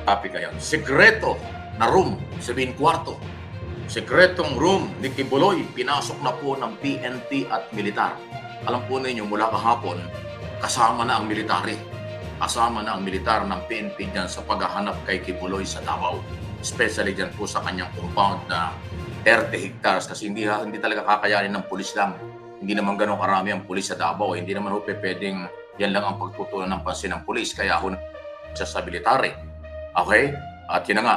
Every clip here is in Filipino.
topic ngayon. Sekreto na room, sabihin kwarto. Sekretong room ni Kibuloy, pinasok na po ng PNP at militar. Alam po ninyo, mula kahapon, kasama na ang military. Kasama na ang militar ng PNP dyan sa paghahanap kay Kibuloy sa Davao. Especially dyan po sa kanyang compound na 30 hectares kasi hindi talaga kakayanin ng pulis lang. Hindi naman ganun karami ang pulis sa Davao. Hindi naman ho pwedeng yan lang ang pagtutunan ng pansin ng pulis. Kaya ho siya sa military. Okay? At yun na nga.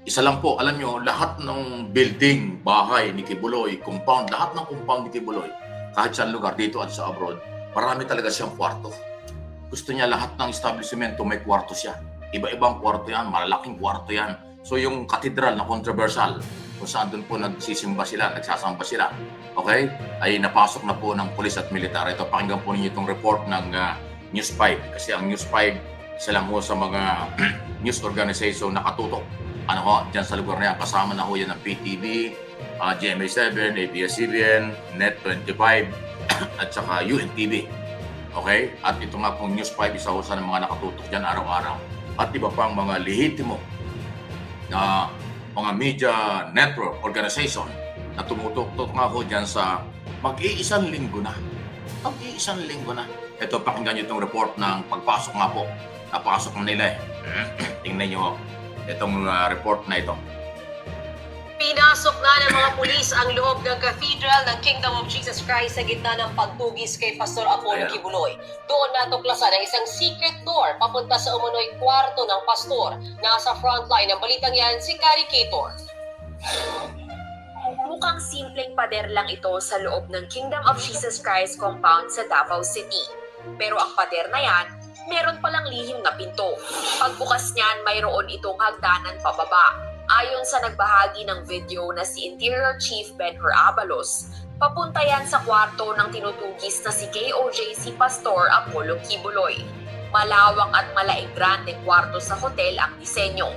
Isa lang po, alam nyo, lahat ng building, bahay ni Kibuloy, compound, lahat ng compound ni Kibuloy, kahit saan lugar dito at sa abroad, marami talaga siyang kwarto. Gusto niya lahat ng establishmento may kwarto siya. Iba-ibang kwarto yan, malalaking kwarto yan. So yung katedral na controversial, kung saan doon po nagsisimba sila, nagsasamba sila, okay, ay napasok na po ng pulis at militar. Ito, pakinggan po ninyo itong report ng News 5. Kasi ang News 5, isa lang ho sa mga news organization na katutok. Ano ho, dyan sa lugar na yan, kasama na ho yan ng PTV, GMA7, ABS-CBN, Net25, at saka UNTV. Okay? At ito nga pong News 5, isa ho sa mga nakatutok dyan araw-araw. At iba pang mga lehitimo na mga media network organization na tumutok nga ho dyan sa mag-iisang linggo na. Mag-iisang linggo na. Ito, pakinggan nyo itong report ng pagpasok nga po. Napasok na nila eh. Tingnan nyo ho. Itong report na ito. Pinasok na ng mga pulis ang loob ng Cathedral ng Kingdom of Jesus Christ sa gitna ng pagtugis kay Pastor Apollo Kibuloy. Doon natuklasan ang isang secret door papunta sa umunoy kwarto ng pastor. Nasa frontline ng balitang yan si Carrie Cator. Mukhang simpleng pader lang ito sa loob ng Kingdom of Jesus Christ compound sa Davao City. Pero ang pader na yan, meron palang lihim na pinto. Pagbukas niyan, mayroon itong hagdanan pababa. Ayon sa nagbahagi ng video na si Interior Chief Benhur Abalos, papunta yan sa kwarto ng tinutugis na si KOJC Pastor Apollo Kibuloy. Malawak at malaking grande kwarto sa hotel ang disenyo.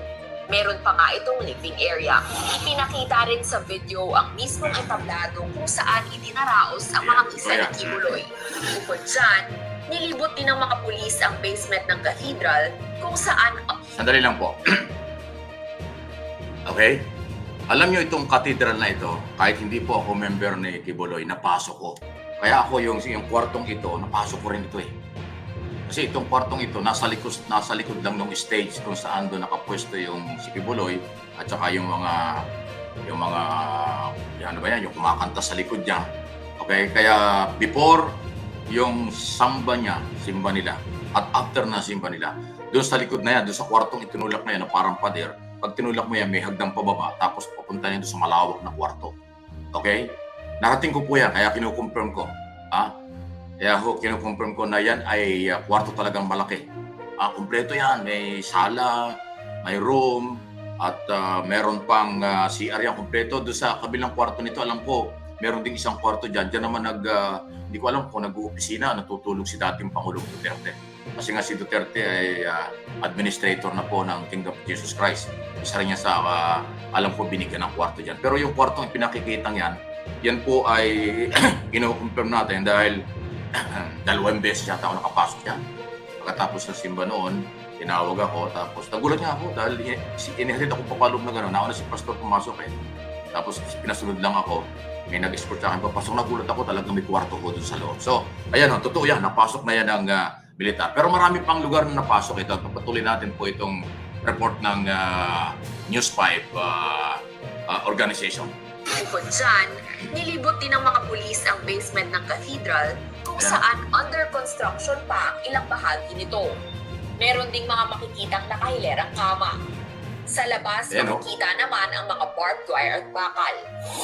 Meron pa nga itong living area. Ipinakita rin sa video ang mismong entablado kung saan itinaraos ang mga misa ni Kibuloy. Bukod dyan, nilibot din ng mga pulis ang basement ng cathedral kung saan... Sandali lang po. Okay? Alam nyo itong cathedral na ito, kahit hindi po ako member ni Kibuloy, napasok ko. Kaya ako yung kwartong ito, napasok ko rin ito eh. Kasi itong kwartong ito, nasa likod lang ng stage kung saan doon nakapwesto yung si Kibuloy at saka yung mga ano ba yan, yung kumakanta sa likod niya. Okay? Kaya before yung simba nila, at after na simba nila, doon sa likod na yan, doon sa kwartong itinulak na yan na parang pader, pag tinulak mo yan, may hagdang pababa, tapos papunta yan doon sa malawak na kwarto. Okay? Narating ko po yan, kaya kinukonfirm ko. Kaya kinukonfirm ko na yan ay kwarto talagang malaki. Kompleto yan, may sala, may room, at meron pang CR yan kompleto. Doon sa kabilang kwarto nito, alam ko, meron ding isang kwarto dyan. Diyan naman hindi ko alam kung nag-uopisina, natutulog si dating Pangulong Duterte. Kasi nga si Duterte ay administrator na po ng Kingdom of Jesus Christ. Isa rin niya sa, alam ko, binigyan ng kwarto dyan. Pero yung kwartong pinakikitang yan po ay ino-confirm natin dahil dalawang beses yata ako nakapasok dyan. Pagkatapos ng simba noon, tinawag ako, tapos nagulat niya ako dahil inihatid ako papaloob na gano'n. Nauna si Pastor pumasok eh. Tapos pinasunod lang ako, may nag-escort sa akin, papasok, nagulat ako, talagang may kwarto ko dun sa loob. So, ayan, totoo yan, napasok na yan ng militar. Pero marami pang lugar na napasok ito. Papatuloy natin po itong report ng News 5 organization. Bukod dyan, nilibot din ng mga pulis ang basement ng cathedral kung saan under construction pa ang ilang bahagi nito. Meron ding mga makikitang nakahilerang kama. Sa labas, makikita naman ang mga barbed wire at bakal.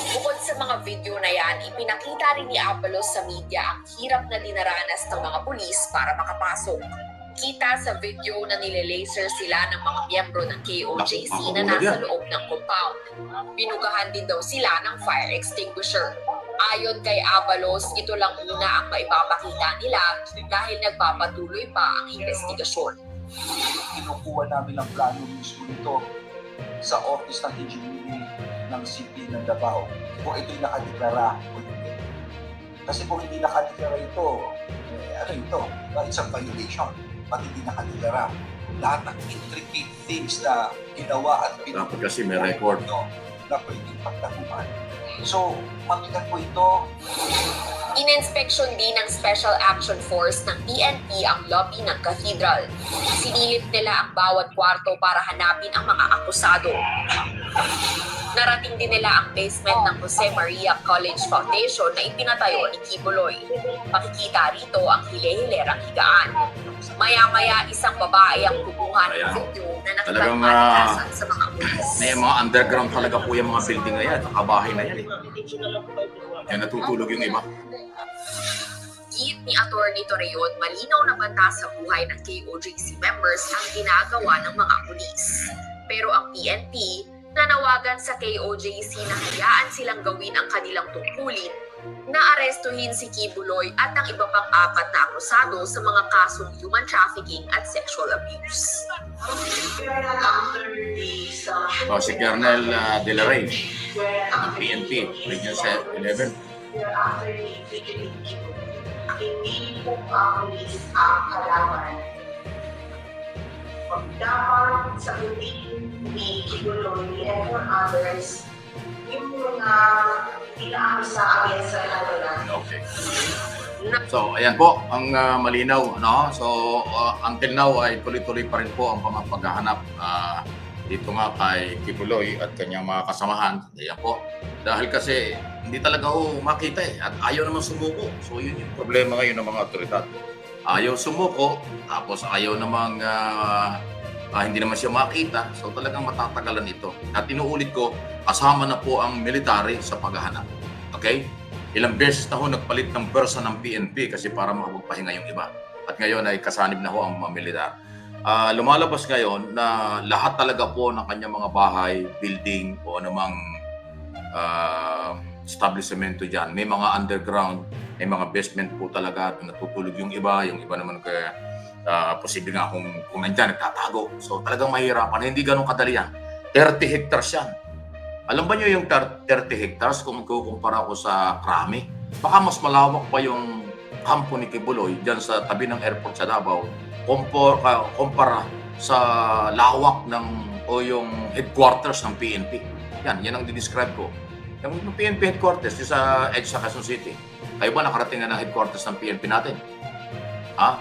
Bukod sa mga video na yan, ipinakita rin ni Abalos sa media ang hirap na dinaranas ng mga pulis para makapasok. Kita sa video na nilelaser sila ng mga miyembro ng KOJC na nasa loob ng compound. Binugahan din daw sila ng fire extinguisher. Ayon kay Abalos, ito lang muna ang maipapakita nila dahil nagpapatuloy pa ang investigasyon. Kinukuha namin ang plano mismo nito sa Office ng Engineering ng City ng Davao kung ito'y nakadeklara o hindi. Kasi kung hindi nakadeklara ito, ano ito? It's a violation pag hindi nakadeklara. lahat ng intricate things na ginawa at Dapat kasi may record. no, na pwedeng pagtaguan. So, mabigat po ito. Ininspeksyon din ng Special Action Force ng PNP ang lobby ng cathedral. Sinilip nila ang bawat kwarto para hanapin ang mga akusado. Narating din nila ang basement ng Jose Maria College Foundation na ipinatayo ni Kibuloy. Makikita rito ang hile-hilerang higaan. Maya-maya isang babae ang kumuha ng Ayan. video na nakitang Talagang, manikasan sa mga pulis. May mga underground talaga po yung mga building na yan, kabahay na yan eh. Kaya natutulog yung iba. Giit ni Atty. Torreon, malinaw na banta sa buhay ng KOJC members ang ginagawa ng mga pulis. Pero ang PNP, nanawagan sa KOJC na hayaan silang gawin ang kanilang tungkulin na arestuhin si Kibuloy at ang iba pang 4 na akusado sa mga kasong human trafficking at sexual abuse. O, si Colonel De La Rey, ng PNP, Region 11. Hindi po ang pulis ang kalaban. Dapat sagutin ni Kibuloy and for others yung mga ilaan sa amin sa kanila. Okay. So, ayan po, ang malinaw. No? So, until now ay tuloy-tuloy pa rin po ang paghahanap dito nga kay Kibuloy at kanyang mga kasamahan. Ayan po. Dahil kasi hindi talaga makita eh. At ayaw naman sumuko. So, yun yung problema ngayon ng mga otoridad. Ayaw sumuko, tapos ayaw namang hindi naman siya makita. So, talagang matatagalan ito. At inuulit ko, kasama na po ang military sa paghahanap. Okay? Ilang beses na nagpalit ng bersa ng PNP kasi para makapagpahinga yung iba. At ngayon ay kasanib na ang mga militar. Lumalabas ngayon na lahat talaga po ng kanyang mga bahay, building o anumang establishmento dyan. May mga underground, may mga basement po talaga. Natutulog yung iba naman kaya posible nga kung nandyan, nagtatago. So talagang mahirapan. Hindi ganun kadali yan. 30 hectares yan. Alam ba nyo yung 30 hectares kung magkukumpara ko sa Krami? Baka mas malawak pa yung kampo ni Kibuloy dyan sa tabi ng airport sa Davao kumpara sa lawak o yung headquarters ng PNP. Yan ang di-describe ko. Yung PNP headquarters yung sa EDSA Quezon City. Kayo ba nakarating na ng headquarters ng PNP natin?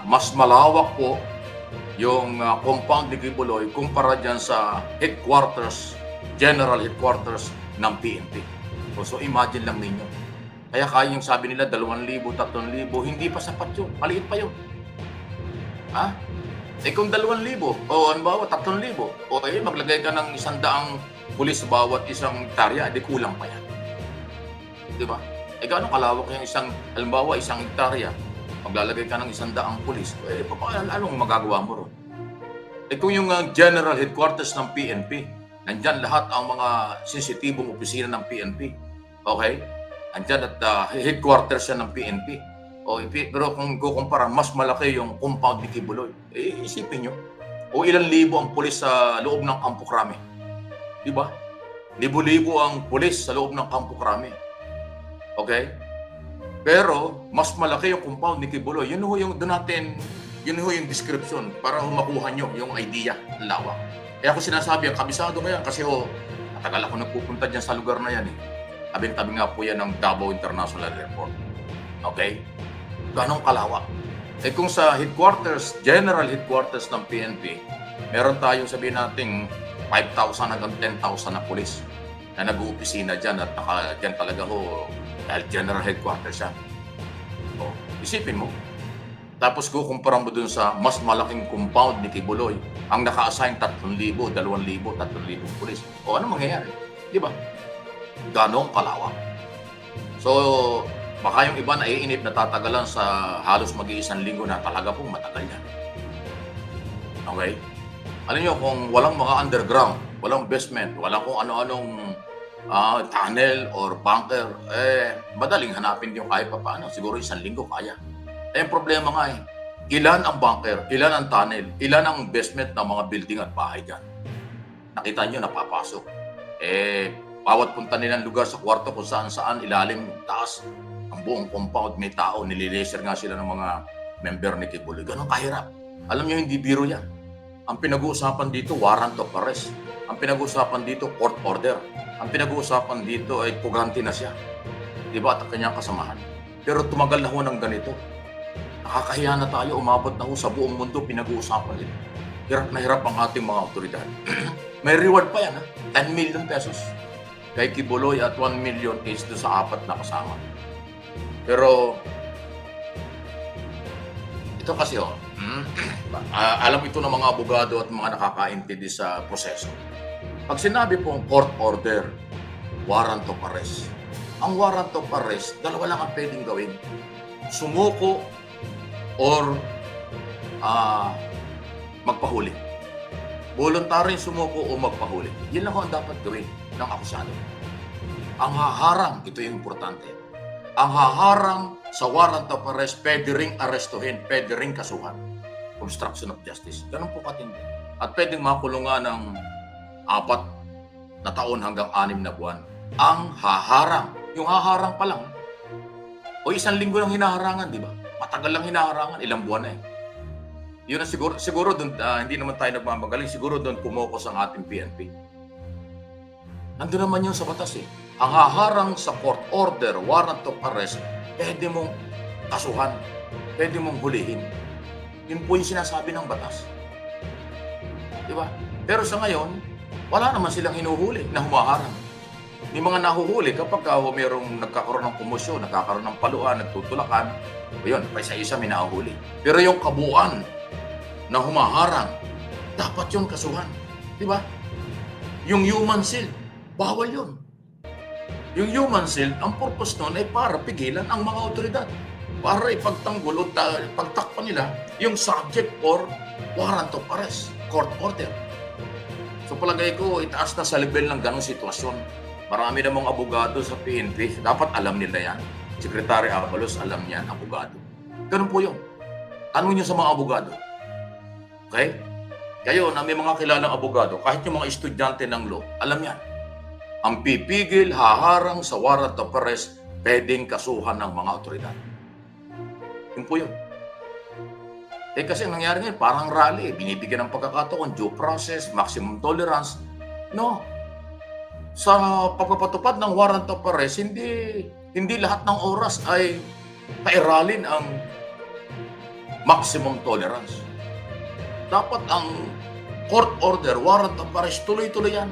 Mas malawak po yung compound ni Kibuloy kumpara dyan sa general headquarters ng PNP. So imagine lang ninyo. Kaya yung sabi nila 2,000, 3,000, hindi pa sapat yun. Maliit pa yun. Kung 2,000 o halimbawa 3,000 o maglagay ka ng 100 pulis sa bawat isang hektarya, di kulang pa yan. Di ba? Gaano kalawak yung halimbawa isang hektarya, maglalagay ka ng 100 pulis, anong magagawa mo ron? Kung yung general headquarters ng PNP, nandyan lahat ang mga sensitibong opisina ng PNP. Okay? Nandyan at headquarters yan ng PNP. Pero kung kukumpara, mas malaki yung compound ni Kibuloy. Isipin nyo. O ilang libo ang pulis sa loob ng Kampo Krami. Diba? Libo-libo ang pulis sa loob ng Kampo Krami. Okay? Pero, mas malaki yung compound ni Kibuloy. Yun yung description para makuha nyo yung idea ng lawak. Kaya ako sinasabi, kabisado ko yan kasi matagal ako nagpupunta dyan sa lugar na yan eh. Tabi-tabi nga po yan ng Davao International Airport. Okay? Ganong kalawak. Kung sa general headquarters ng PNP, meron tayong sabihin natin 5,000 hanggang 10,000 na pulis na nag-uopisina dyan at dyan talaga dahil general headquarters siya. Isipin mo. Tapos kukumpara mo dun sa mas malaking compound ni Kibuloy, ang naka-assign 3,000, 2,000, 3,000 pulis. Ano mangyayari? Di ba? Ganong kalawak. So, baka yung iba naiinip na tatagalan sa halos mag-iisang linggo na talaga pong matagal yan. Okay? Alam nyo, kung walang mga underground, walang basement, walang kung ano-anong tunnel or bunker, madaling hanapin yung kahit pa paano. Siguro 1 linggo kaya. Yung problema nga ilan ang bunker, ilan ang tunnel, ilan ang basement ng mga building at bahay dyan. Nakita nyo, napapasok. Bawat punta nilang lugar sa kwarto kung saan-saan, ilalim, taas, ang buong compound may tao, nililaser nga sila ng mga member ni Kibuloy. Ganun kahirap. Alam nyo, hindi biro yan. Ang pinag-uusapan dito, warrant of arrest. Ang pinag-uusapan dito, court order. Ang pinag-uusapan dito ay pugante na siya. Diba? At ang kanyang kasamahan. Pero tumagal na ho ng ganito. Nakakahiya na tayo, umabot na ho sa buong mundo, pinag-uusapan ito. Hirap na hirap ang ating mga otoridad. May reward pa yan, ha? 10 million pesos. Kay Kibuloy at 1 million is doon sa 4 na kasama. Pero, ito kasi alam ito ng mga abogado at mga nakakaintindi sa proseso. Pag sinabi pong court order, warrant of arrest. Ang warrant of arrest, dalawa lang ang pwedeng gawin. Sumuko or magpahuli. Voluntaryong sumuko o magpahuli. Yan lang ang dapat gawin ng akusado. Ang haharang, ito yung importante. Ang haharang sa warrant of arrest, pwede ring arestuhin, pwede ring kasuhan. Obstruction of justice. Ganun po katindi. At pwedeng makulungan ng 4 na taon hanggang 6 na buwan. Ang haharang. Yung haharang pa lang. O 1 linggo lang hinaharangan, di ba? Matagal lang hinaharangan, ilang buwan na eh. Yun ang siguro doon, hindi naman tayo nagmamagaling, siguro doon pumokos ang ating PNP. Nandun naman yun sa batas eh. Ang haharang sa court order, warrant of arrest, pwede mong kasuhan, pwede mong hulihin. Yun po yung sinasabi ng batas. Di ba? Pero sa ngayon, wala naman silang hinuhuli na humaharang. May mga nahuhuli kapag mayroong nagkakaroon ng komosyon, nagkakaroon ng paluan, nagtutulakan, o yun, pa isa-isa may nahuhuli. Pero yung kabuuan na humaharang, dapat yun kasuhan. Di ba? Yung human shield, bawal yun. Yung human shield, ang purpose nun ay para pigilan ang mga otoridad. Para ipagtanggol o pagtakpan nila yung subject for warrant of arrest, court order. So palagay ko, itaas na sa level ng ganong sitwasyon. Marami namang abogado sa PNP. Dapat alam nila yan. Secretary Abalos, alam niyan, abogado. Ganun po yun. Tanong niyo sa mga abogado. Okay? Kayo na may mga kilalang abogado, kahit yung mga estudyante ng law, alam yan. Ang pipigil, haharang sa warrant of arrest, pwedeng kasuhan ng mga otoridad. Yun po yun. Kasi ang nangyari ngayon, parang rally. Binibigyan ng pagkakataon, due process, maximum tolerance. No. Sa pagpapatupad ng warrant of arrest, hindi lahat ng oras ay pairalin ang maximum tolerance. Dapat ang court order, warrant of arrest, tuloy-tuloy yan.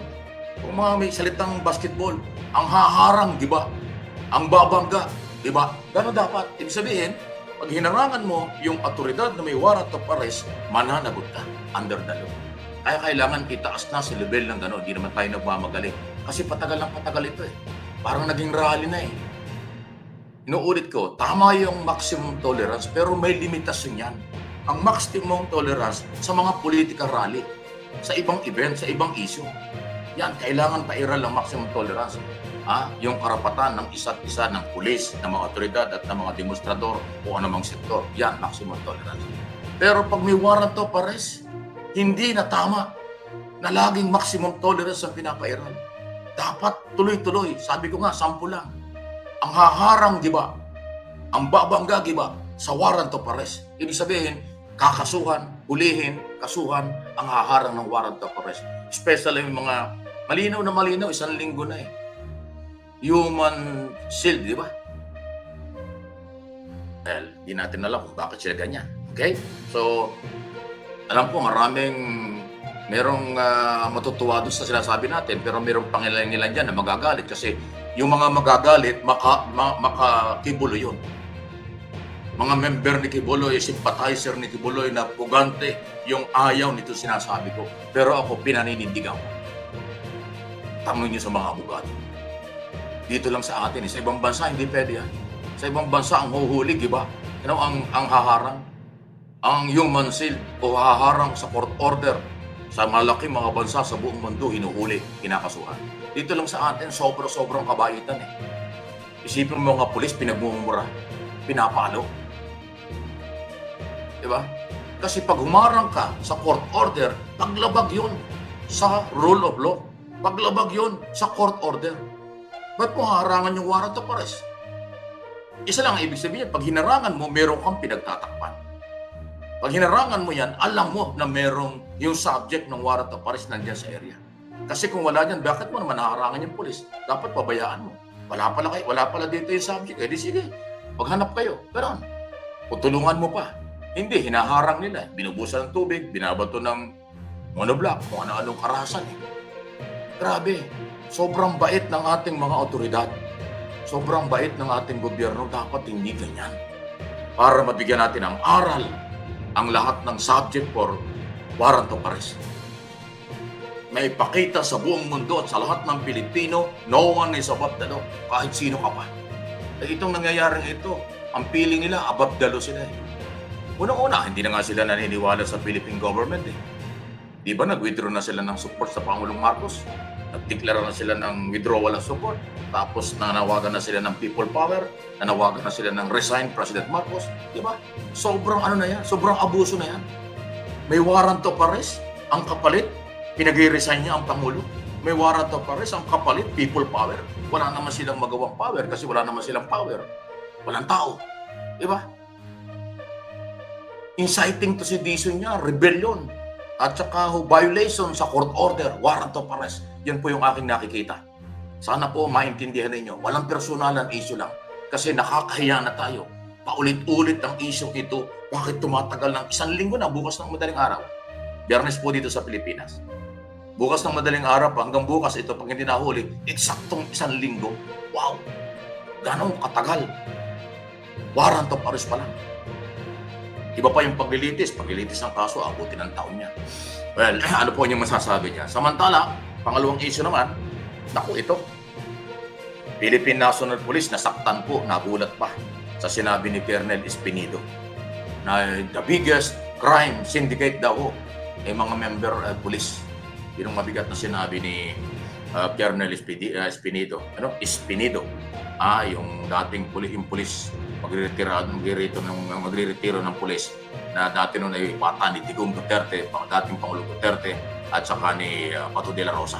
Kung mga may salitang basketball, ang haharang, di ba? Ang babangga, di ba? Gano'n dapat. Ibig sabihin, pag hinarangan mo yung otoridad na may warrant of arrest, mananagot ka under the law. Kaya kailangan itaas na sa level ng gano'n. Hindi naman tayo nagmamagaling. Kasi patagal lang patagal ito eh. Parang naging rally na eh. Inuulit ko, tama yung maximum tolerance pero may limitasyon yan. Ang maximum tolerance sa mga political rally, sa ibang event, sa ibang issue. Yan, kailangan pairal ang maximum tolerance. Yung karapatan ng isa't isa ng pulis, ng mga otoridad at ng mga demonstrador o anumang sektor. Yan, maximum tolerance. Pero pag may warrant of arrest, hindi na tama na laging maximum tolerance ang pinapairal. Dapat tuloy-tuloy. Sabi ko nga, 10 lang. Ang haharang, di ba? Ang babangga, di ba? Sa warrant of arrest. Ibig sabihin, kakasuhan, hulihin, kasuhan, ang haharang ng warrant of arrest. Especially yung mga malinaw na malinaw, 1 linggo na eh. Human shield, di ba? Well, di natin alam kung bakit sila ganyan. Okay? So, alam ko merong matutuwa doon sa sinasabi natin, pero merong pangilan-ilan dyan na magagalit kasi yung mga magagalit, maka-Kibuloy yun. Mga member ni Kibuloy, sympathizer ni Kibuloy na pugante yung ayaw nito sinasabi ko. Pero ako pinaninindigan ko. Tanong niyo sa mga abogado. Dito lang sa atin, sa ibang bansa hindi pwede yan. Sa ibang bansa ang huhuli, di ba? Ang haharang, ang human shield o haharang sa court order sa malaki mga bansa sa buong mundo, hinuhuli, kinakasuhan. Dito lang sa atin, sobrang kabaitan eh. Isipin mo mga pulis, pinagmumura, pinapalo. Diba? Kasi pag humarang ka sa court order, paglabag yun sa rule of law. Paglabag yun sa court order. Ba't mo harangan yung warrant of arrest? Isa lang ang ibig sabihin, pag hinarangan mo, meron kang pinagtatakpan. Pag hinarangan mo yan, alam mo na merong yung subject ng warrant of arrest nandiyan sa area. Kasi kung wala dyan, bakit mo naman naharangan yung pulis? Dapat pabayaan mo. Wala pala dito yung subject. Eh di sige, maghanap kayo. Pero tutulungan mo pa. Hindi, hinaharang nila. Binubusan ng tubig, binabato ng monoblock, kung ano-anong karahasan. Grabe, sobrang bait ng ating mga otoridad. Sobrang bait ng ating gobyerno. Dapat hindi ganyan. Para mabigyan natin ng aral ang lahat ng subject for warrant of arrest. May ipakita sa buong mundo at sa lahat ng Pilipino, no one is above the law, kahit sino ka pa. Eh, itong nangyayaring ito, ang feeling nila, above the law sila. Unang-una, hindi na nga sila naniniwala sa Philippine government. Di ba nag-withdraw na sila ng support sa Pangulong Marcos? Nagdeklara na sila ng withdrawal ng support. Tapos nanawagan na sila ng people power. Nanawagan na sila ng resign President Marcos. Di ba? Sobrang ano na yan? Sobrang abuso na yan. May warrant of arrest. Ang kapalit, pinag-resign niya ang Pangulo. May warrant of arrest. Ang kapalit, people power. Wala naman silang magawang power kasi wala naman silang power. Walang tao. Di ba? Inciting to sedition niya, rebellion. At saka violation sa court order, warrant of arrest. Yan po yung aking nakikita. Sana po maintindihan ninyo. Walang personalan issue lang. Kasi nakakahiya na tayo. Paulit-ulit ang issue ito. Bakit tumatagal ng 1 linggo na bukas ng madaling araw? Biyernes po dito sa Pilipinas. Bukas ng madaling araw pa, hanggang bukas ito, pag hindi nahuli, eksaktong 1 linggo. Wow! Ganong katagal. Warrant of arrest pa lang. Iba pa yung paglilitis ng kaso, abutin ng taon niya. Well, ano po yung masasabi niya? Samantala, pangalawang issue naman, naku ito, Philippine National Police nasaktan po, nagulat pa sa sinabi ni Colonel Espinido na the biggest crime syndicate daw ay mga member police. Yun ang mabigat na sinabi ni Colonel Espinido. Espinido. Yung dating police magre-retiro ng pulis na dati noon ay bata ni Digong Duterte, dating Pangulong Duterte at saka ni Bato de la Rosa.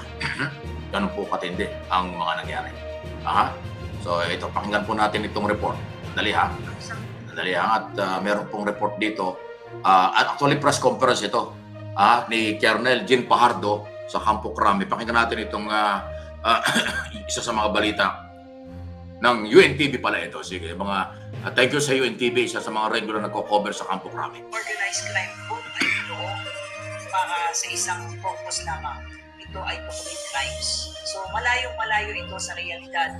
Ganun po katindi ang mga nangyari. So ito, pakinggan po natin itong report. Dali ha. At meron pong report dito. Actually press conference ito ni Colonel Jean Fajardo sa Campo Crame. Pakinggan natin itong isa sa mga balita ng UNTV pala ito. Sige, thank you sa UNTV, isa sa mga regular nagko-cover sa Campo Crame. Organized crime po ay ito para sa isang purpose lamang. Ito ay to commit crimes. So malayo-malayo ito sa realidad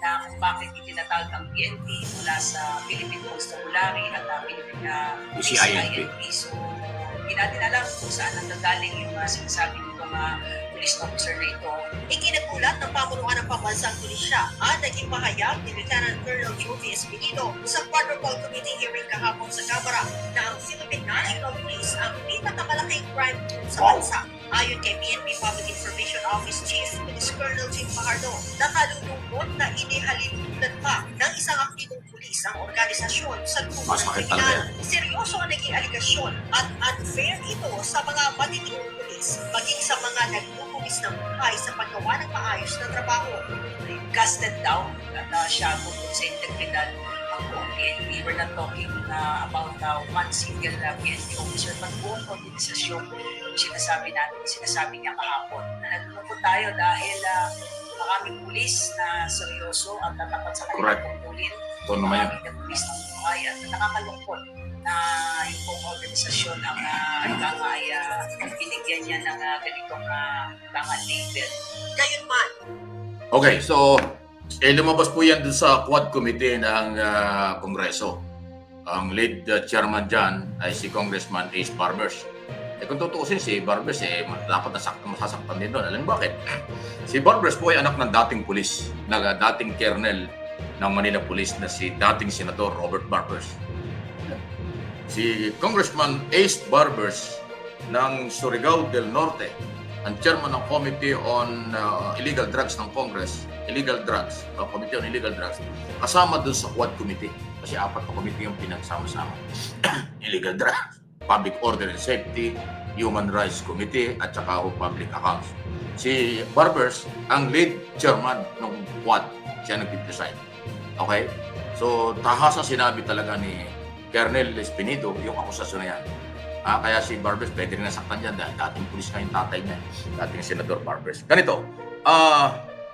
na kung bakit itinatawag ang PNP mula sa Philippine Constabulary at Philippine PCINP. So hindi natin alam kung saan nanggagaling yung sinasabi ng mga police officer na ito. Ikinagulat ng pamunuan ng pambansang pulisya at naging pahayag ni Lieutenant Colonel Jovi Espinido sa Protocol Committee hearing kahapon sa Kamara na ang Philippine National Police ang pinakamalaking crime sa bansa. Ayon kay PNP Public Information Office Chief Police Colonel Jean Fajardo, nakalulungkot na inihalimulan pa ng isang aktibong pulis ang organisasyon sa loob ng kriminal. Seryoso ang naging aligasyon at unfair ito sa mga matitinong pulis, maging sa mga nagpupulis ng buhay sa paggawa ng maayos na trabaho. Casted down at siya tungkol sa integridad ng buong PNP. We're not talking about one single PNP officer, but buong organisasyon sinasabi niya kahapon. Nalulungkot tayo dahil maraming pulis na seryoso at tatapat sa kanilang tungkulin. Maraming na pulis ng buhay at nakakalungkot na yung buong organisasyon ang binigyan niya ng ganitong label. Gayunman, Okay, so lumabas po yan dun sa Quad Committee ng Kongreso. Ang lead chairman dyan ay si Congressman Ace Barbers. Kung tutuusin si Barbers, dapat masasaktan din doon. Alam bakit? Si Barbers po ay anak ng dating pulis, dating colonel ng Manila Police na si dating Senador Robert Barbers. Si Congressman Ace Barbers ng Surigao del Norte, ang chairman ng Committee on Illegal Drugs ng Congress, Committee on Illegal Drugs, kasama doon sa Quad Committee. Kasi 4 na committee yung pinagsama-sama. Illegal Drugs, Public Order and Safety, Human Rights Committee, at saka Public Accounts. Si Barbers, ang lead chairman ng Quad, siya nag-preside. Okay? So, tahasa sinabi talaga ni Colonel Espinido yung akusasyon na yan. Kaya si Barbers, pwede rin nasaktan niya dahil dating pulis nga yung tatay niya, dating Senador Barbers. Ganito,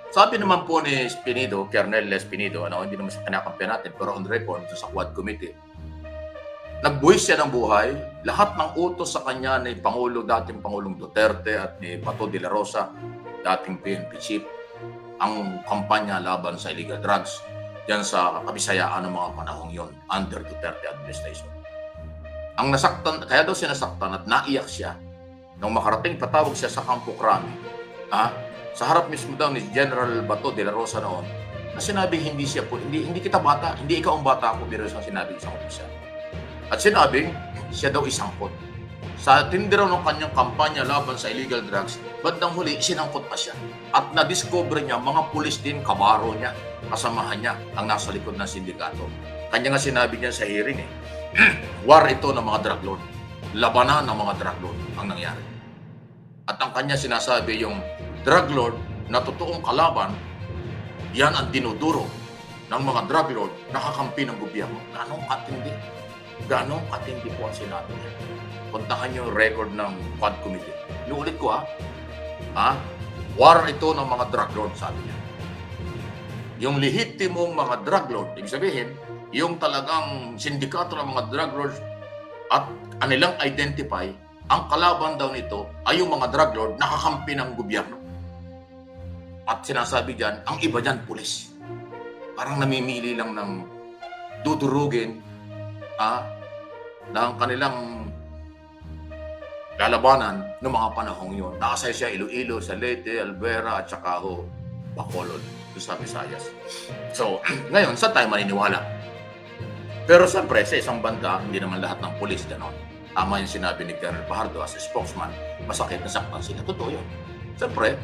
sabi naman po ni Espinido, Colonel Espinido, hindi naman sa kinakampiyan natin, pero on record sa Quad Committee, nagbuwis siya ng buhay, lahat ng utos sa kanya ni dating Pangulong Duterte at ni Bato de la Rosa, dating PNP chief, ang kampanya laban sa illegal drugs yan sa kabisayaan ng mga panahong yon under Duterte administration. Ang nasaktan, kaya daw siya nasaktan at naiyak siya nung makarating patawag siya sa Campo Crame, sa harap mismo daw ni General Bato de la Rosa noon, na sinabi hindi kita bata, hindi ikaw ang bata ako, pero isang sinabi isang opisyal. At sinabing, siya daw isangkot. Sa tindi raw ng kanyang kampanya laban sa illegal drugs, bandang huli, sinangkot pa siya. At na-discover niya, mga pulis din, kabaro niya, kasamahan niya, ang nasa likod ng sindikato. Kanya nga sinabi niya sa hearing, war ito ng mga drug lord. Labanan ng mga drug lord ang nangyari. At ang kanya sinasabi, yung drug lord na totoong kalaban, yan ang dinuduro ng mga drug lord na kakampi ng gobyerno. Ganong katindi po ang sinabi niya. Puntahan niyo yung record ng Quad Committee. Inuulit ko war ito ng mga drug lord, sabi niya. Yung lehitimong mga drug lord, ibig sabihin, yung talagang sindikato ng mga drug lords at kanilang identify, ang kalaban daw nito ay yung mga drug lord na kakampi ng gobyerno. At sinasabi diyan, ang iba diyan pulis. Parang namimili lang ng dudurugin ng kanilang lalabanan ng mga panahong yun. Nakasay siya Iloilo, Salete, Albuera, at saka Bacolod, doon sa Visayas. So, ngayon, saan tayo maniniwala? Pero siyempre, sa isang banda, hindi naman lahat ng pulis gano'n. Tama yung sinabi ni Colonel Fajardo as a spokesman, masakit na saktan sila. Totoo yun. Siyempre,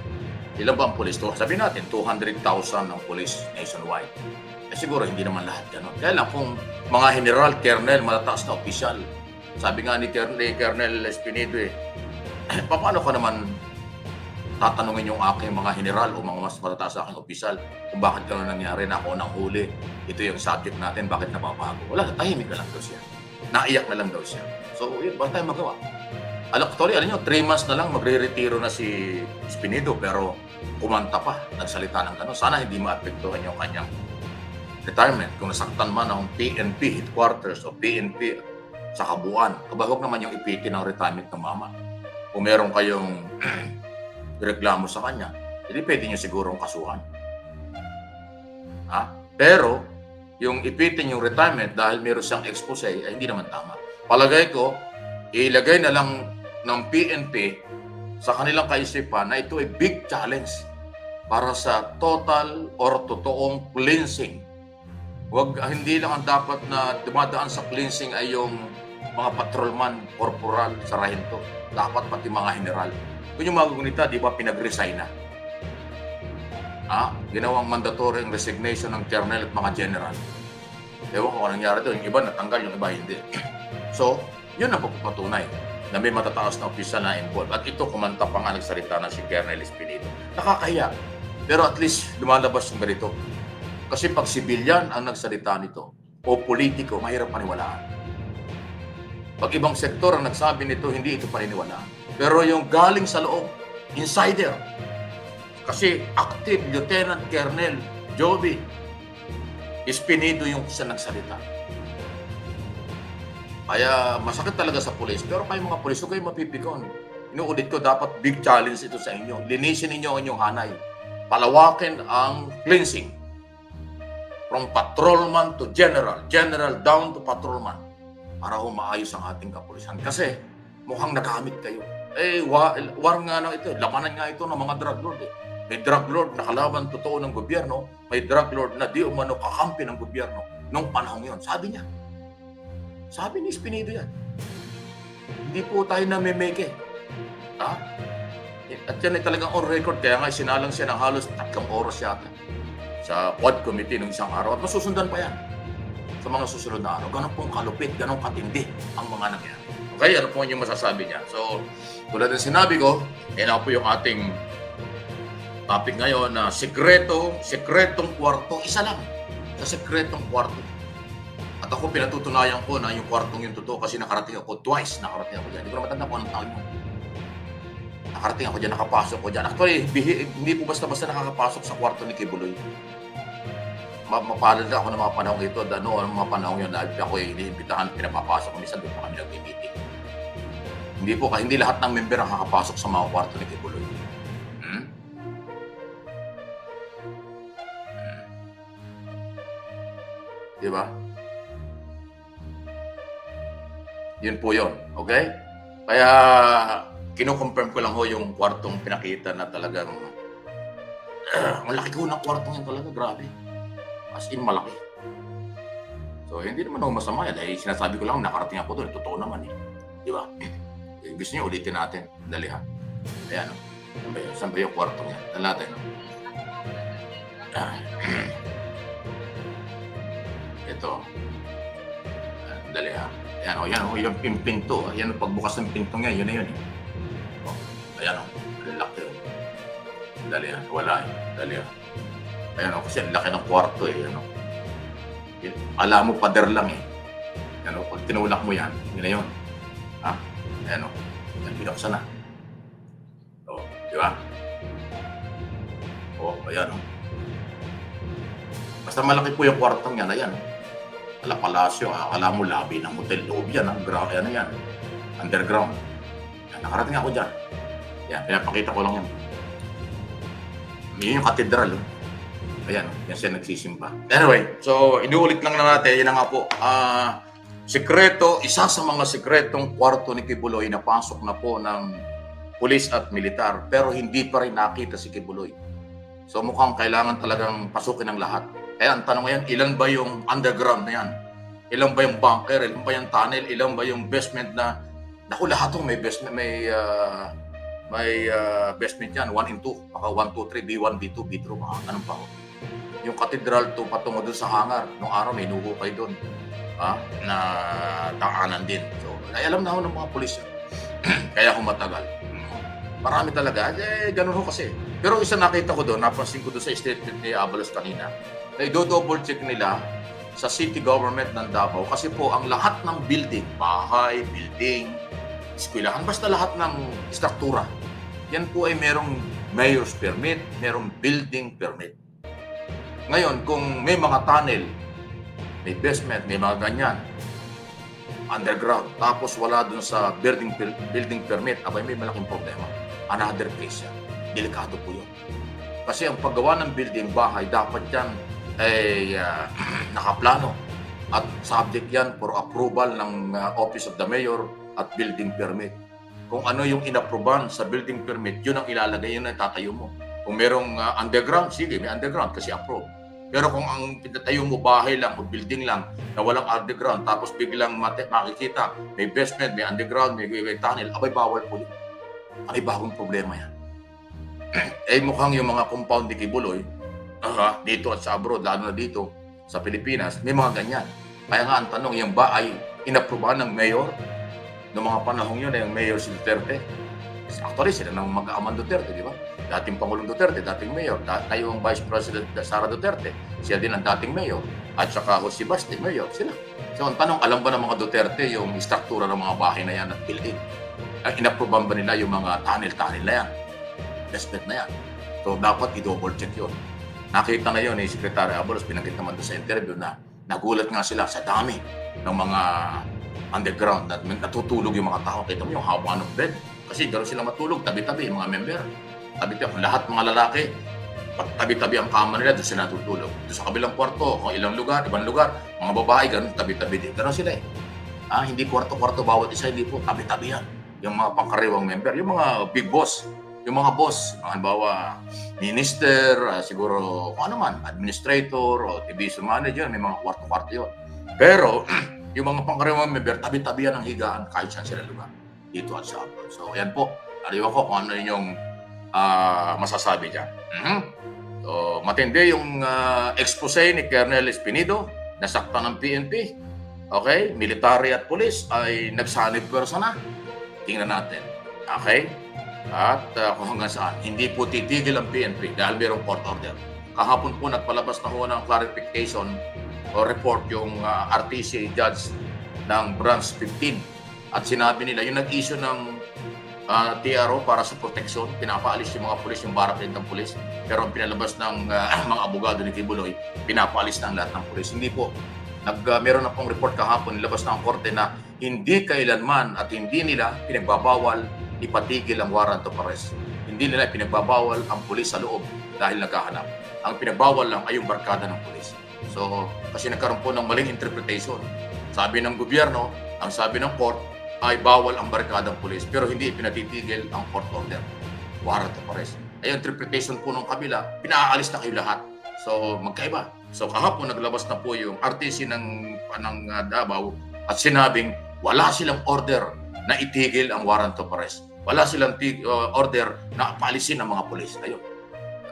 ilan ba ang pulis? Sabi natin, 200,000 ang pulis nationwide. Siguro hindi naman lahat gano'n. Kaya lang kung mga general, colonel, matataas na opisyal, sabi nga ni Colonel Espinido, paano ka naman tatanungin yung aking mga general o mga mas matataas sa aking opisyal kung bakit gano'n nangyari na ako nang huli? Ito yung subject natin, bakit napapago? Wala, tahimik na lang daw siya. Naiyak na lang daw siya. So, yun, ba tayo magawa? Actually, alam nyo, 3 months na lang magre-retiro na si Espinido, pero kumanta pa, nagsalita ng gano'n. Sana hindi maapektuhan yung kanyang retirement. Kung nasaktan man ang PNP headquarters o PNP sa kabuuan, kabahog naman yung ipiti ng retirement ng mama. Kung meron kayong reklamo sa kanya, hindi pwede nyo sigurong kasuhan. Pero, yung ipitin yung retirement dahil meron siyang expose, ay hindi naman tama. Palagay ko, ilagay na lang ng PNP sa kanilang kaisipan na ito ay big challenge para sa total or totoong cleansing. Hindi lang ang dapat na dumadaan sa cleansing ay yung mga patrolman, corporal sa Rahinto. Dapat pati mga general. Kung yung mga gunita, di ba pinag-resign na? Ginawang mandatory ang resignation ng colonel at mga general. Ewan ko anong nangyari doon. Yung iba natanggal, yung iba hindi. So, yun ang pagpapatunay na may matataas na opisyal na involved. At ito, kumanta pa nga nagsalita na si Colonel Espinido. Nakakahiya. Pero at least lumalabas yung ganito. Kasi pag sibilyan ang nagsalita nito o politiko, mahirap paniwalaan. Pag ibang sektor ang nagsabi nito, hindi ito paniniwalaan. Pero yung galing sa loob, insider. Kasi active Lieutenant Colonel Joby Espinido yung isa nagsalita. Kaya masakit talaga sa pulis. Pero kayo mga pulis, huwag kayo mapipikon. Inuulit ko, dapat big challenge ito sa inyo. Linisin ninyo ang inyong hanay. Palawakin ang cleansing. From patrolman to general, general down to patrolman, para maayos ang ating kapulisan. Kasi mukhang nagamit kayo. War nga na ito. Labanan nga ito ng mga drug lord. May drug lord na kalaban totoo ng gobyerno. May drug lord na di umano kakampi ng gobyerno nung panahon yon. Sabi niya. Sabi ni Espinido yan. Hindi po tayo namimeke. At yan ay talagang on record. Kaya nga sinalang siya ng halos 3 oras yata sa Quad Committee ng isang araw. At masusundan pa yan sa mga susunod na araw. Ganon pong kalupit, ganon katindi ang mga nangyari. Okay, ano po yung masasabi niya? So, tulad ng sinabi ko, yan po yung ating topic ngayon na sikretong kwarto. Isa lang sa sikretong kwarto. At ako pinatutunayan ko na yung kwartong yung totoo kasi nakarating ako twice. Nakarating ako dyan. Hindi ko na matanda kung anong taon yun. Nakarating ako dyan, nakapasok ko dyan. Actually, hindi po basta-basta nakakapasok sa kwarto ni Kibuloy. Mapalad ako ng mga panahong ito. Mga panahong yun, ako iniimbitahan, pinapapasok ko. Minsan doon pa kami nag-meeting. Hindi lahat ng member ang nakakapasok sa mga kwarto ni Kibuloy. Diba? Yun po yun. Okay? Kaya, kino-confirm ko lang ho yung kwartong pinakita na talagang malaki ko ng kwartong yun talaga. Grabe. As in, malaki. So, hindi naman ako masama yan. Dahil sinasabi ko lang, nakarating ako doon. Totoo naman eh. Diba? Gusto niyo ulitin natin. Dali ha. Ayan. Saan ba yung kwartong yan? Dali natin. Ito. Dali ha. Ayan o, yung pinto. Ayan o, pagbukas ng pintong yan, yun na yun. Ayan o, laki o. Dali ha, wala eh. Dali ha. Ayan o, kasi ang laki ng kwarto eh. Ayan o. Alam mo, pader lang eh. Ayan o, pag tinulak mo yan, yun na yun. Ha? Ayan o. Ayan, binuksan na. O, di ba? O, ayan o. Basta malaki po yung kwartong yan, ayan o. Ala palasyo, akala mo labi ng hotel loob yan, ano yan, underground. Yan, nakarating ako dyan. Yan, pinapakita ko lang yan. Yun yung katedral. Ayan, yan siya nagsisimba. Anyway, so inuulit lang na natin, yun na nga po. Isa sa mga sekretong kwarto ni Kibuloy na pasok na po ng pulis at militar, pero hindi pa rin nakita si Kibuloy. So mukhang kailangan talagang pasukin ng lahat. Kaya ang tanong ngayon, ilan ba yung underground na yan? Ilan ba yung bunker? Ilan ba yung tunnel? Ilan ba yung basement na... Naku, lahat ng may basement, may basement yan, 1 and 2. Baka 1, 2, 3, B1, B2, B3, baka ganun pa ako. Yung cathedral to patungo doon sa hangar. Nung araw may nuho kayo doon. Na daanan din. So, ay, alam na ako ng mga pulis. Kaya ako matagal. Marami talaga. Ganun ho kasi. Pero isa nakita ko doon, napansin ko doon sa statement ni Abalos kanina, na i-double check nila sa city government ng Davao kasi po ang lahat ng building, bahay, building, eskwelahan, basta lahat ng struktura, yan po ay merong mayor's permit, merong building permit. Ngayon, kung may mga tunnel, may basement, may mga ganyan, underground, tapos wala dun sa building permit, abay may malaking problema. Another case yan. Delikado po yun. Kasi ang paggawa ng building, bahay, dapat yan ay nakaplano at subject yan for approval ng Office of the Mayor at building permit. Kung ano yung inapproban sa building permit, yun ang ilalagay, yun ang tatayo mo. Kung merong underground, sige, may underground kasi approve. Pero kung ang pinatayo mo bahay lang o building lang na walang underground, tapos biglang makikita, may basement, may underground, may tunnel, abay bawal po yun. Ay bagong problema yan. Mukhang yung mga compound ni Kibuloy, dito at sa abroad, lalo na dito sa Pilipinas, may mga ganyan. Kaya nga ang tanong, yung ba ay inaprubahan ng mayor noong mga panahong yun, yung mayor si Duterte? Actually, sila ng mag-aaman Duterte, di ba? Dating Pangulong Duterte, dating mayor. Ngayong Vice President Sara Duterte, siya din ang dating mayor. At saka Jose Basti, mayor, sila. So ang tanong, alam ba ng mga Duterte yung struktura ng mga bahay na yan at building? Inaprubahan ba nila yung mga tunnel na yan? Basement na yan. So dapat i-double check yun. Nakita na yun Secretary Abalos, pinagkit naman doon sa interview na nagulat nga sila sa dami ng mga underground na natutulog yung mga tao. Kita mo yung haba ng bed. Kasi gano'n sila matulog, tabi-tabi yung mga member. Tabi-tabi, lahat mga lalaki, tabi-tabi ang kama nila, doon sila natutulog. Doon sa kabilang kwarto, kung ibang lugar, mga babae, gano'n, tabi-tabi din. Gano'n sila eh. Hindi kwarto-kwarto bawat isa, hindi po, tabi-tabi yan. Yung mga pangkariwang member, yung mga big boss, yung mga boss, halimbawa, minister, siguro, kung ano man, administrator, o division manager, may mga kwarto-kwarto yun. Pero, yung mga pangkariwang member, tabi-tabi yan ang higaan kahit saan sila lugar. Dito at sa abroad. So, ayan po. Ariwa ko kung ano yung masasabi dyan. So, matindi yung expose ni Colonel Espinido, nasaktan ng PNP. Okay? Military at police ay nagsanib pwersa na. Tingnan natin. Okay? At kung hanggang saan, hindi po titigil ang PNP dahil mayroong court order. Kahapon po nagpalabas na ho ng clarification report yung RTC judge ng branch 15 at sinabi nila yung nag-issue ng TRO para sa proteksyon, pinapaalis yung mga pulis, yung barakid ng pulis, pero ang pinalabas ng mga abogado ni Kibuloy, pinapaalis na ang lahat ng pulis. Hindi po. Meron na pong report kahapon, nilabas ng korte na hindi kailanman at hindi nila pinagbabawal ipatigil ang warrant of arrest. Hindi nila pinagbabawal ang pulis sa loob dahil naghahanap. Ang pinagbawal lang ay yung barkada ng pulis. So, kasi nagkaroon po ng maling interpretation. Sabi ng gobyerno, ang sabi ng court, ay bawal ang barkadang pulis pero hindi pinatitigil ang court order, warrant of arrest. Ay interpretation po ng kabila, pinaalis na kayo lahat. So magkaiba. So kahapon naglabas na po yung RTC ng Davao at sinabing wala silang order na itigil ang warrant of arrest. Wala silang order na paalisin ang mga pulis. Ayun,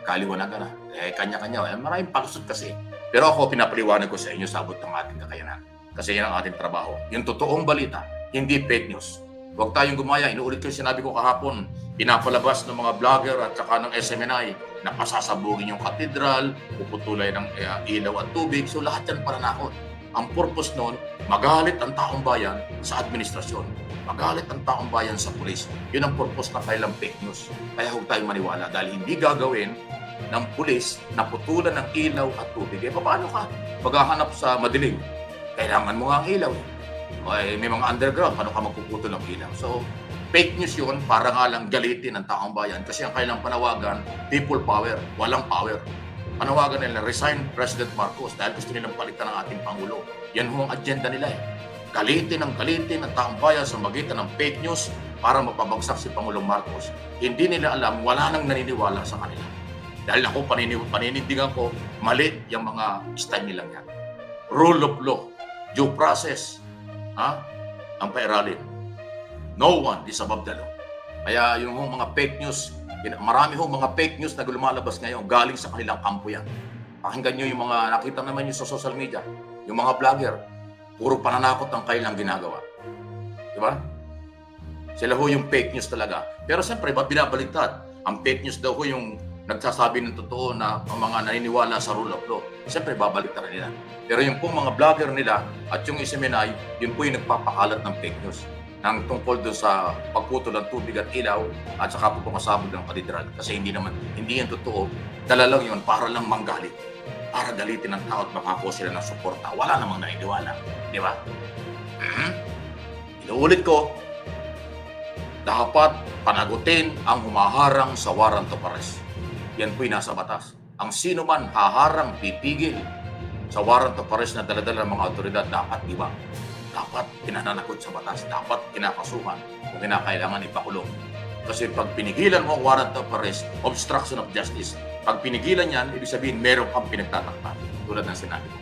kaliwanagan na. Kanya-kanya. Maraming palusot kasi. Pero ako pinapaliwanag ko sa inyo sa abot ng ating kakayanan. Kasi yan ang ating trabaho. Yung totoong balita, hindi fake news. Huwag tayong gumaya. Inuulit ko yung sinabi ko kahapon. Pinapalabas ng mga vlogger at saka ng SMNI na pasasabugin yung katedral, puputulay ng ilaw at tubig. So lahat yan pananakot. Ang purpose nun, magalit ang taong bayan sa administrasyon. Magalit ang taong bayan sa pulis. Yun ang purpose na kailang fake news. Kaya huwag tayong maniwala dahil hindi gagawin ng pulis na putulan ng ilaw at tubig. Paano ka maghahanap sa madilim? Kailangan mo nga ang ilaw. May mga underground, paano ka magpuputol ng ilaw? So, fake news yun para nga lang galitin ng taong bayan kasi ang kailang panawagan, people power, walang power. Panawagan nila, resign President Marcos dahil gusto nilang palitan ng ating Pangulo. Yan ho ang agenda nila eh. Galitin ang taong bayan sa magitan ng fake news para mapabagsak si Pangulong Marcos. Hindi nila alam, wala nang naniniwala sa kanila. Dahil ako, paninindigan ko, mali yung mga style nilang yan. Rule of law, due process, ang pairalin. No one is above the law. Kaya yung mga fake news, marami hong mga fake news na lumalabas ngayon, galing sa kanilang kampo yan. Pakinggan nyo yung mga nakita naman nyo sa social media, yung mga vlogger, puro pananakot ang kailang ginagawa. Diba? Sila ho yung fake news talaga. Pero siyempre, ba't binabaliktad? Ang fake news daw ho yung nagsasabi ng totoo na ang mga naniniwala sa rule of law. Siyempre, babaliktad nila. Pero yung pong mga vlogger nila at yung SMNI, yun po yung nagpapakalat ng fake news ng tungkol doon sa pagputol ng tubig at ilaw at saka po pumasabog ng katedral. Kasi hindi yan totoo. Dala lang yun para lang manggalit. Para galitin ng tao at makakuha sila ng suporta. Wala namang naniniwala. Di ba? Inuulit ko, dapat panagutin ang humaharang sa warrant of arrest. Yan po'y nasa batas. Ang sino man haharang, pipigil sa warrant of arrest na daladala ng mga otoridad, dapat iba. Dapat pinananakot sa batas. Dapat kinakasuhan kung kinakailangan ipakulong. Kasi pag pinigilan mo ang warrant of arrest, obstruction of justice. Pag pinigilan yan, ibig sabihin meron kang pinagtatakpan. Tulad ng sinabi ko.